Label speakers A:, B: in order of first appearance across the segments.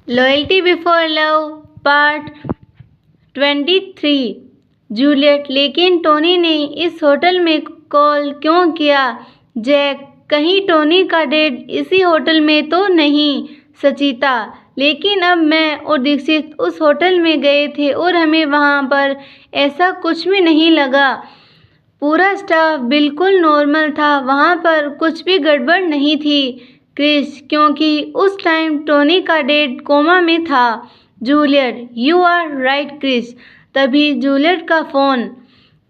A: Loyalty before love part 23। Juliet, लेकिन Tony ने इस होटल में कॉल क्यों किया? जैक, कहीं टोनी का डेट इसी होटल में तो नहीं? सचिता, लेकिन अब मैं और दीक्षित उस होटल में गए थे और हमें वहाँ पर ऐसा कुछ भी नहीं लगा। पूरा स्टाफ बिल्कुल नॉर्मल था, वहाँ पर कुछ भी गड़बड़ नहीं थी। क्रिस, क्योंकि उस टाइम टोनी का डैड कोमा में था। Juliet, you are right Chris. तभी जूलियट का फ़ोन।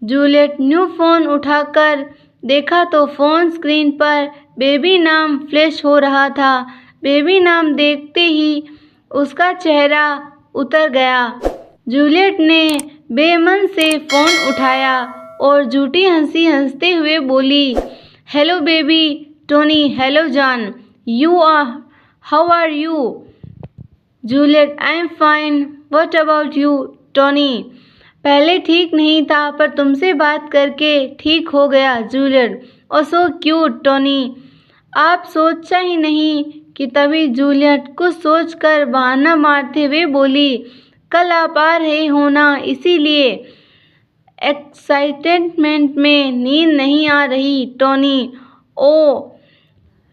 A: जूलियट न्यू फ़ोन उठाकर देखा तो फ़ोन स्क्रीन पर बेबी नाम फ्लैश हो रहा था। बेबी नाम देखते ही उसका चेहरा उतर गया। जूलियट ने बेमन से फ़ोन उठाया और झूठी हंसी हंसते हुए बोली, hello baby. Tony, hello John, how are you? Juliet, I am fine, what about you? Tony, पहले ठीक नहीं था पर तुमसे बात करके ठीक हो गया। जूलियट, ओ सो क्यूट। टोनी, आप सोचा ही नहीं कि तभी जूलियट कुछ सोचकर बहाना मारते हुए बोली, कल आप आ रहे हो ना, इसीलिए एक्साइटमेंट में नींद नहीं आ रही। Tony, oh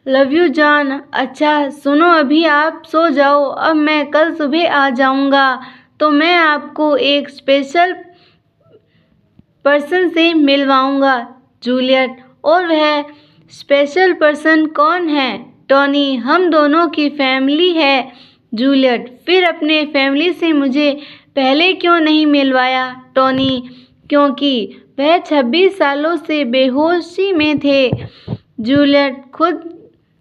A: love you John. अच्छा सुनो, अभी आप सो जाओ, अब मैं कल सुबह आ जाऊंगा तो मैं आपको एक स्पेशल पर्सन से मिलवाऊंगा। जूलियट, और वह स्पेशल पर्सन कौन है? टोनी, हम दोनों की फैमिली है। जूलियट, फिर अपने फैमिली से मुझे पहले क्यों नहीं मिलवाया? टोनी, क्योंकि वह 26 सालों से बेहोशी में थे। जूलियट खुद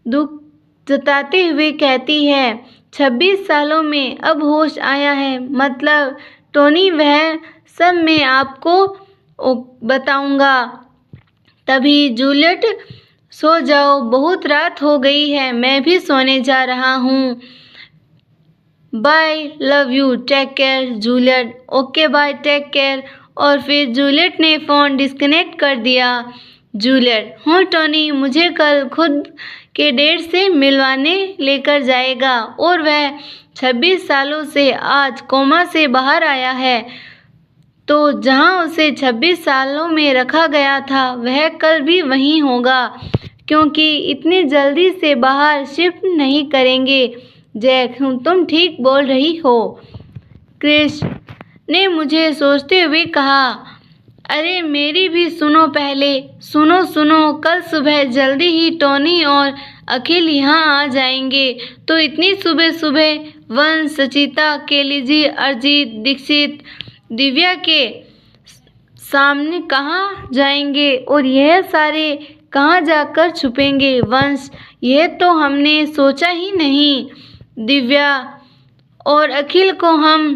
A: दुख जताते हुए कहती है, 26 सालों में अब होश आया है? मतलब टोनी, वह सब मैं आपको बताऊंगा। तभी जूलियट, सो जाओ, बहुत रात हो गई है, मैं भी सोने जा रहा हूँ। Bye, love you, take care. Juliet, okay bye, take care. और फिर जूलियट ने फ़ोन डिस्कनेक्ट कर दिया। जूलियट, हाँ टोनी मुझे कल खुद के डैड से मिलवाने लेकर जाएगा और वह 26 सालों से आज कोमा से बाहर आया है, तो जहां उसे 26 सालों में रखा गया था वह कल भी वहीं होगा, क्योंकि इतनी जल्दी से बाहर शिफ्ट नहीं करेंगे। जैक, तुम ठीक बोल रही हो। क्रिस ने मुझे सोचते हुए कहा, अरे मेरी भी सुनो पहले, सुनो, कल सुबह जल्दी ही टोनी और अखिल यहाँ आ जाएंगे, तो इतनी सुबह सुबह वंश, सचिता, केलीजी, अरिजीत, दीक्षित, दिव्या के सामने कहाँ जाएंगे और यह सारे कहाँ जाकर छुपेंगे? वंश, यह तो हमने सोचा ही नहीं। दिव्या और अखिल को हम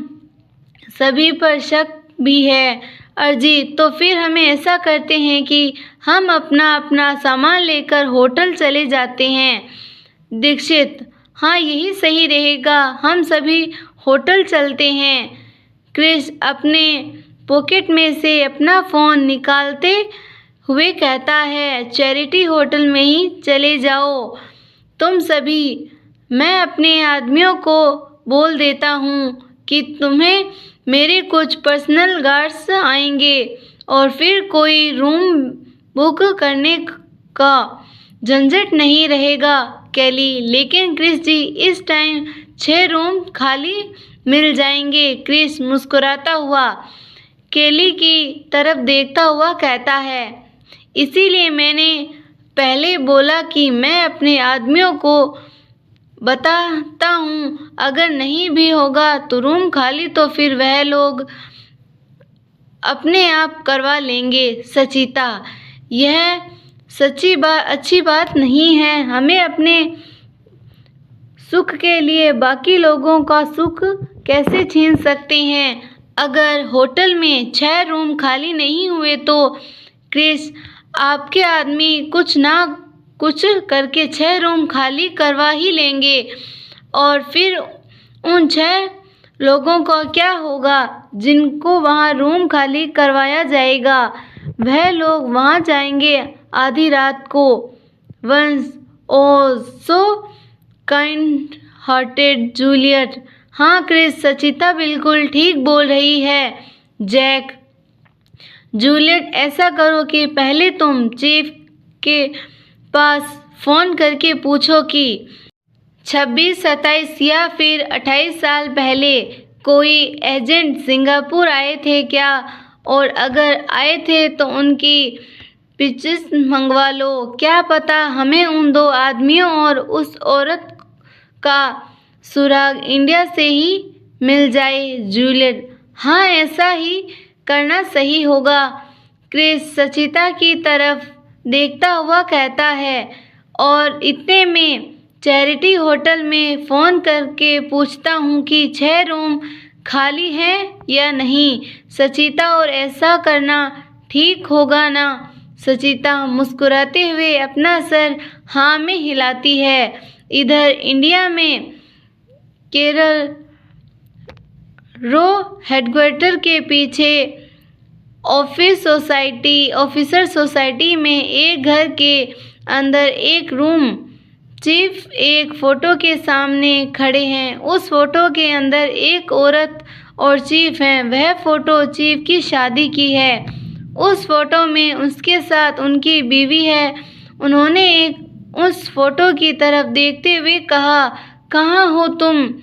A: सभी पर शक भी है। अरिजीत, तो फिर हमें ऐसा करते हैं कि हम अपना अपना सामान लेकर होटल चले जाते हैं। दीक्षित, हाँ यही सही रहेगा, हम सभी होटल चलते हैं। क्रिस अपने पॉकेट में से अपना फ़ोन निकालते हुए कहता है, चैरिटी होटल में ही चले जाओ तुम सभी। मैं अपने आदमियों को बोल देता हूँ कि तुम्हें मेरे कुछ पर्सनल गार्ड्स आएंगे और फिर कोई रूम बुक करने का झंझट नहीं रहेगा। कैली, लेकिन क्रिस जी इस टाइम 6 रूम खाली मिल जाएंगे। क्रिस मुस्कुराता हुआ केली की तरफ देखता हुआ कहता है, इसीलिए मैंने पहले बोला कि मैं अपने आदमियों को बताता हूँ, अगर नहीं भी होगा तो रूम खाली तो फिर वह लोग अपने आप करवा लेंगे। सचिता, यह अच्छी बात नहीं है, हमें अपने सुख के लिए बाकी लोगों का सुख कैसे छीन सकते हैं? अगर होटल में 6 रूम खाली नहीं हुए तो क्रिस, आपके आदमी कुछ ना कुछ करके 6 रूम खाली करवा ही लेंगे और फिर उन 6 लोगों का क्या होगा जिनको वहाँ रूम खाली करवाया जाएगा? वह लोग वहाँ जाएंगे आधी रात को। वंस, ओ सो काइंड हार्टेड जूलियट, हाँ क्रिस, सचिता बिल्कुल ठीक बोल रही है। जैक, जूलियट, ऐसा करो कि पहले तुम चीफ के पास फ़ोन करके पूछो कि 26, 27 या फिर 28 साल पहले कोई एजेंट सिंगापुर आए थे क्या, और अगर आए थे तो उनकी पिक्चर्स मंगवा लो। क्या पता हमें उन 2 आदमियों और उस औरत का सुराग इंडिया से ही मिल जाए। जूलियट, हाँ ऐसा ही करना सही होगा। क्रिस सचिता की तरफ देखता हुआ कहता है, और इतने में चैरिटी होटल में फ़ोन करके पूछता हूँ कि 6 रूम खाली हैं या नहीं। सचिता, और ऐसा करना ठीक होगा ना। सचिता मुस्कुराते हुए अपना सर हाँ में हिलाती है। इधर इंडिया में केरल रो हेडक्वार्टर के पीछे ऑफिसर सोसाइटी में एक घर के अंदर एक रूम। चीफ एक फ़ोटो के सामने खड़े हैं। उस फ़ोटो के अंदर एक औरत और चीफ हैं। वह फ़ोटो चीफ की शादी की है। उस फ़ोटो में उसके साथ उनकी बीवी है। उन्होंने उस फ़ोटो की तरफ देखते हुए कहा, कहाँ हो तुम,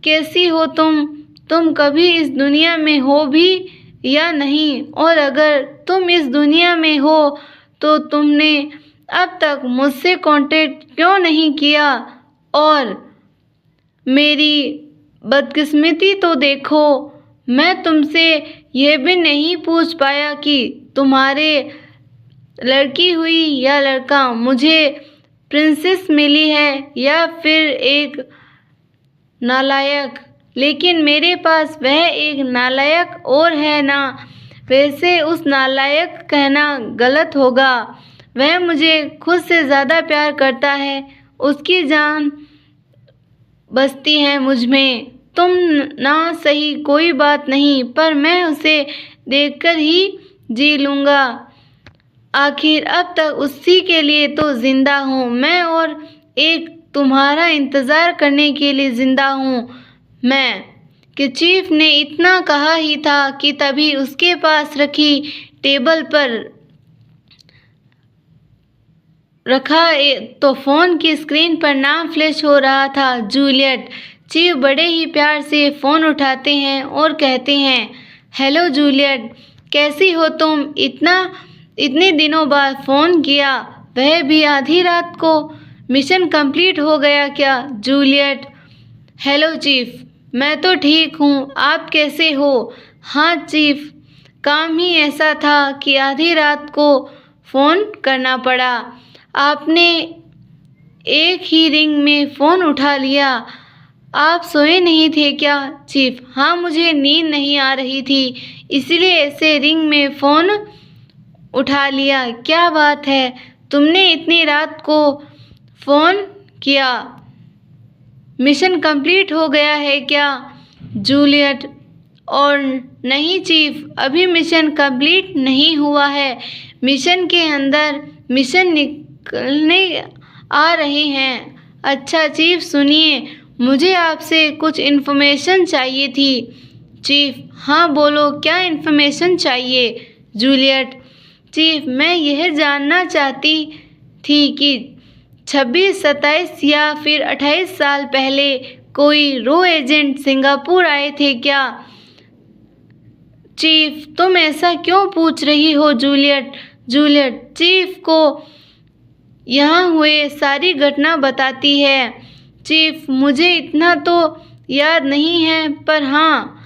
A: कैसी हो तुम कभी इस दुनिया में हो भी या नहीं, और अगर तुम इस दुनिया में हो तो तुमने अब तक मुझसे कांटेक्ट क्यों नहीं किया, और मेरी बदकिस्मती तो देखो, मैं तुमसे यह भी नहीं पूछ पाया कि तुम्हारे लड़की हुई या लड़का, मुझे प्रिंसेस मिली है या फिर एक नालायक। लेकिन मेरे पास वह एक नालायक और है ना। वैसे उस नालायक कहना गलत होगा। वह मुझे खुद से ज़्यादा प्यार करता है। उसकी जान बसती है मुझ में। तुम ना सही कोई बात नहीं, पर मैं उसे देखकर ही जी लूँगा। आखिर अब तक उसी के लिए तो ज़िंदा हूँ मैं, और एक तुम्हारा इंतज़ार करने के लिए ज़िंदा हूँ मैं। कि चीफ ने इतना कहा ही था कि तभी उसके पास रखी टेबल पर रखा तो फ़ोन की स्क्रीन पर नाम फ्लैश हो रहा था, जूलियट। चीफ बड़े ही प्यार से फ़ोन उठाते हैं और कहते हैं, हेलो जूलियट, कैसी हो तुम? इतने दिनों बाद फ़ोन किया, वह भी आधी रात को। मिशन कंप्लीट हो गया क्या? जूलियट, हेलो चीफ, मैं तो ठीक हूँ, आप कैसे हो? हाँ चीफ, काम ही ऐसा था कि आधी रात को फ़ोन करना पड़ा। आपने एक ही रिंग में फ़ोन उठा लिया। आप सोए नहीं थे क्या? चीफ, हाँ मुझे नींद नहीं आ रही थी, इसलिए ऐसे रिंग में फ़ोन उठा लिया। क्या बात है, तुमने इतनी रात को फ़ोन किया? मिशन कंप्लीट हो गया है क्या? जूलियट, और नहीं चीफ, अभी मिशन कंप्लीट नहीं हुआ है। मिशन के अंदर मिशन निकलने आ रहे हैं। अच्छा चीफ, सुनिए, मुझे आपसे कुछ इन्फॉर्मेशन चाहिए थी। चीफ, हाँ बोलो, क्या इन्फॉर्मेशन चाहिए? जूलियट, चीफ, मैं यह जानना चाहती थी कि 26, 27 या फिर 28 साल पहले कोई रो एजेंट सिंगापुर आए थे क्या? चीफ, तुम ऐसा क्यों पूछ रही हो? जूलियट, चीफ को यहाँ हुए सारी घटना बताती है। चीफ, मुझे इतना तो याद नहीं है, पर हाँ,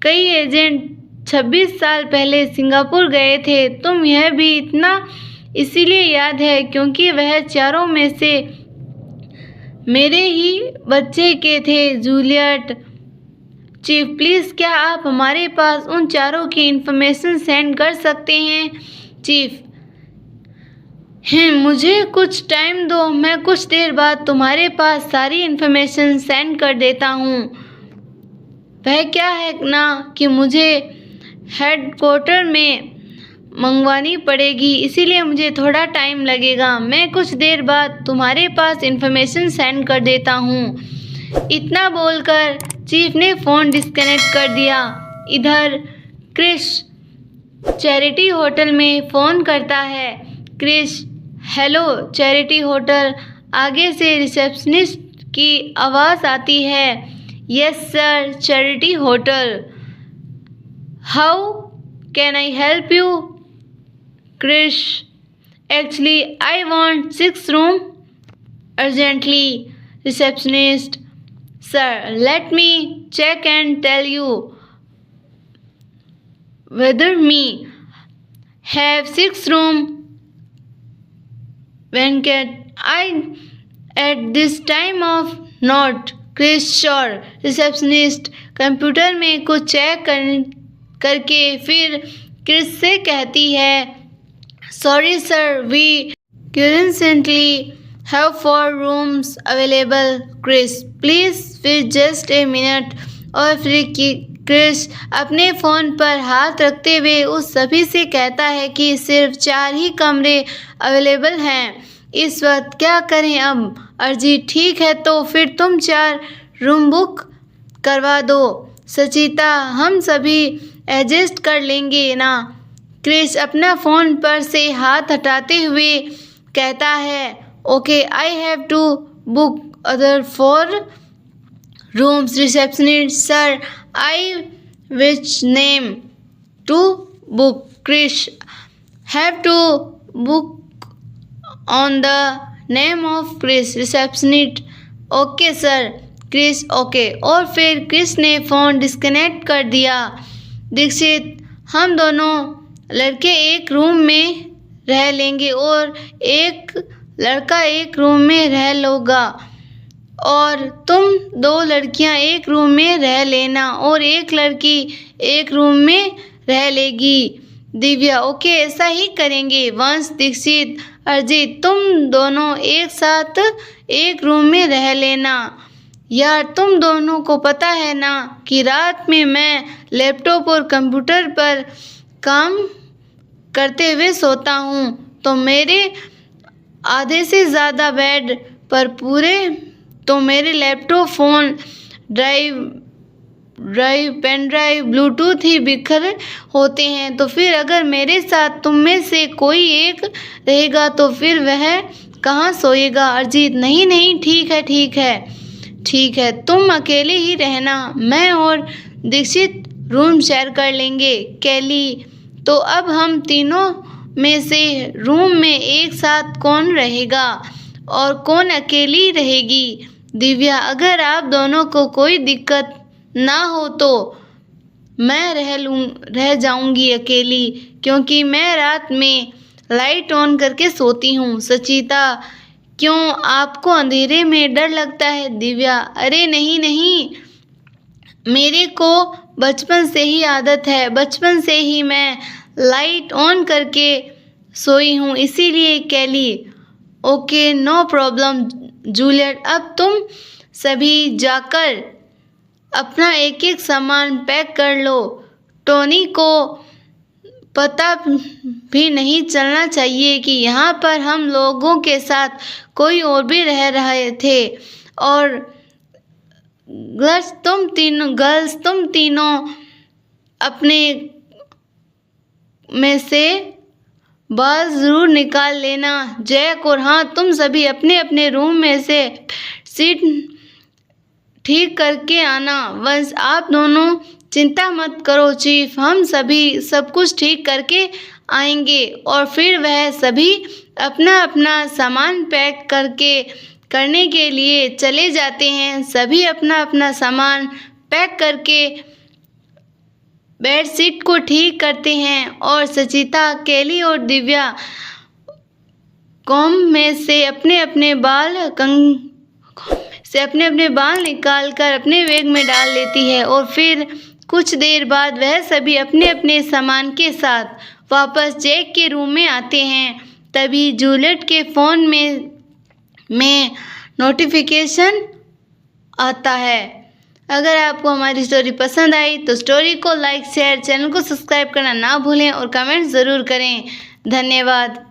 A: कई एजेंट 26 साल पहले सिंगापुर गए थे। तुम यह भी इतना इसीलिए याद है क्योंकि वह चारों में से मेरे ही बच्चे के थे। जूलियट, चीफ प्लीज़, क्या आप हमारे पास उन चारों की इन्फॉर्मेशन सेंड कर सकते हैं? चीफ, मुझे कुछ टाइम दो, मैं कुछ देर बाद तुम्हारे पास सारी इन्फॉर्मेशन सेंड कर देता हूँ। वह क्या है ना कि मुझे हेडक्वार्टर में मंगवानी पड़ेगी, इसीलिए मुझे थोड़ा टाइम लगेगा। मैं कुछ देर बाद तुम्हारे पास इन्फॉर्मेशन सेंड कर देता हूँ। इतना बोलकर चीफ ने फ़ोन डिस्कनेक्ट कर दिया। इधर क्रिश चैरिटी होटल में फ़ोन करता है। Chris, hello charity hotel. आगे से रिसेप्शनिस्ट की आवाज़ आती है। Yes sir, charity hotel. How can I help you? Chris, actually I want 6 room urgently. Receptionist, sir, let me check and tell you whether me have 6 room when can I at this time of not. Chris, sure. Receptionist computer में कुछ check करके फिर Chris से कहती है, sorry sir, we currently have 4 rooms available. Chris, please wait just a minute. और फिर Chris अपने फ़ोन पर हाथ रखते हुए उस सभी से कहता है कि सिर्फ 4 ही कमरे अवेलेबल हैं इस वक्त। क्या करें अब? अर्जी, ठीक है तो फिर तुम 4 रूम बुक करवा दो। सचिता, हम सभी एडजस्ट कर लेंगे ना। क्रिस अपना फ़ोन पर से हाथ हटाते हुए कहता है, okay, I have to book other 4 rooms. Receptionist, sir, I which name to book? Chris, have to book on the name of Chris. Receptionist, okay sir. Chris, okay. और फिर क्रिस ने फ़ोन डिस्कनेक्ट कर दिया। दीक्षित, हम दोनों लड़के एक room में रह लेंगे और एक लड़का एक रूम में रह लोगा, और तुम 2 लड़कियां एक रूम में रह लेना और एक लड़की एक रूम में रह लेगी। दिव्या, ओके, ऐसा ही करेंगे। वंश, दीक्षित, अरिजीत, तुम दोनों एक साथ एक रूम में रह लेना। यार, तुम दोनों को पता है ना कि रात में मैं लैपटॉप और कंप्यूटर पर काम करते हुए सोता हूँ, तो मेरे आधे से ज़्यादा बेड पर तो मेरे laptop, phone, pen drive, Bluetooth ही बिखर होते हैं। तो फिर अगर मेरे साथ तुम में से कोई एक रहेगा तो फिर वह कहाँ सोएगा? अरिजीत, नहीं, ठीक है, तुम अकेले ही रहना, मैं और दीक्षित रूम शेयर कर लेंगे। कैली, तो अब हम तीनों में से रूम में एक साथ कौन रहेगा और कौन अकेली रहेगी? दिव्या, अगर आप दोनों को कोई दिक्कत ना हो तो मैं रह जाऊंगी अकेली, क्योंकि मैं रात में लाइट ऑन करके सोती हूँ। सचिता, क्यों, आपको अंधेरे में डर लगता है? दिव्या, अरे नहीं, मेरे को बचपन से ही आदत है, बचपन से ही मैं लाइट ऑन करके सोई हूँ, इसीलिए। कैली, ओके, नो प्रॉब्लम। जूलियट, अब तुम सभी जाकर अपना एक एक सामान पैक कर लो। टोनी को पता भी नहीं चलना चाहिए कि यहाँ पर हम लोगों के साथ कोई और भी रह रहे थे। और गर्ल्स, तुम तीनों अपने में से बाल ज़रूर निकाल लेना। जैक, और हाँ, तुम सभी अपने अपने रूम में से सीट ठीक करके आना। वंश, आप दोनों चिंता मत करो चीफ, हम सभी सब कुछ ठीक करके आएंगे। और फिर वह सभी अपना अपना सामान पैक करने के लिए चले जाते हैं। सभी अपना अपना सामान पैक करके बेडशीट को ठीक करते हैं और सचिता, केली और दिव्या कॉम में से अपने अपने बाल निकालकर अपने बैग में डाल लेती है। और फिर कुछ देर बाद वह सभी अपने अपने सामान के साथ वापस जैक के रूम में आते हैं। तभी जूलियट के फ़ोन में नोटिफिकेशन आता है। अगर आपको हमारी स्टोरी पसंद आई तो स्टोरी को लाइक, शेयर, चैनल को सब्सक्राइब करना ना भूलें और कमेंट ज़रूर करें। धन्यवाद।